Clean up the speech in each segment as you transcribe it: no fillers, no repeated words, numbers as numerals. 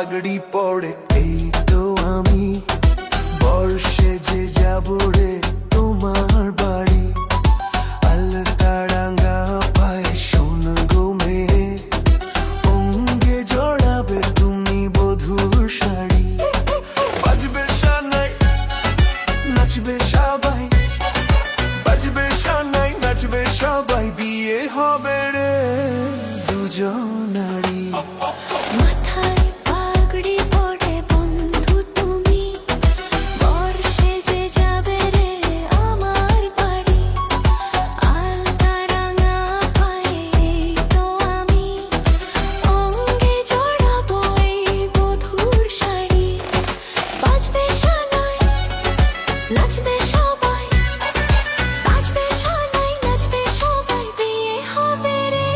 পাগড়ি পড়ে এই তো আমি বর্ষে যে যাব রে তোমার বাড়ি। আলতারাঙ্গা পায়ে সোন গো মেয়ে, অঙ্গে জড়াবে তুমি বধুর শাড়ি। বাজবে শানাই নাচবে সবাই, বাজবে শানাই নাচবে সবাই, বিয়ে হবে রে দুজনারই। মাথায় পাগড়ি পড়ে বন্ধু তুমি, বর্ষে যে যাবে রে আমার বাড়ি। আলতারাঙ্গা পায়ে এই তো আমি, অঙ্গে জড়াবো এই বধুর শাড়ি। বাজবে শানাই নাচবে সবাই, বাজবে শানাই নাচবে সবাই, বিয়ে হবে রে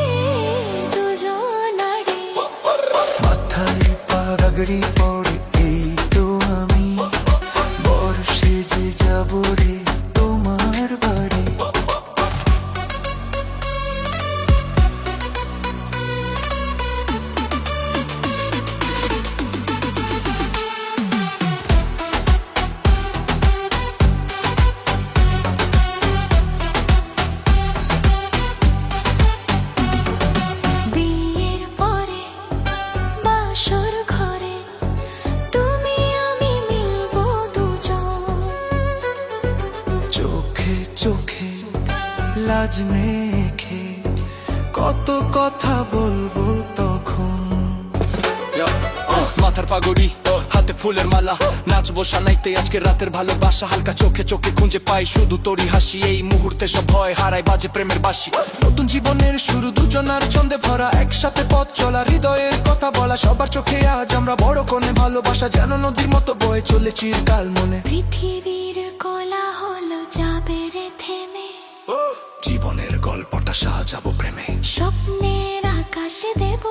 দুজনারই। মাথায় পাগড়ি পড়ে এই তো আমি বর্ষে যে যাব রে তোমার বাড়ি। বিয়ের পরে বাসর ঘরে তুমি আমি মিলবো দুজন। চোখে চোখে লাজ মেখে কত কথা বলবো তখন। মাথার পাগড়ি হাতে ফুলের মালা, নাচবো শানাইতে আজকে রাতের ভালোবাসা। হালকা চোখে চোখে খুঁজে পাই শুধু তোরই হাসি, এই মুহূর্তে সব ভয় হারাই বাজে প্রেমের বাঁশি। নতুন জীবনের শুরু দুজনার ছন্দে ভরা, একসাথে পথ চলা হৃদয়ের কথা বলা। সবার চোখে আজ আমরা বড় কোণে, ভালোবাসা যেন নদীর মতো বয়ে চলে চিরকাল মনে। পৃথিবীর কোলাহল যাবে রে থেমে, জীবনের গল্পটা সাজাবো প্রেমে। স্বপ্নের আকাশে দেব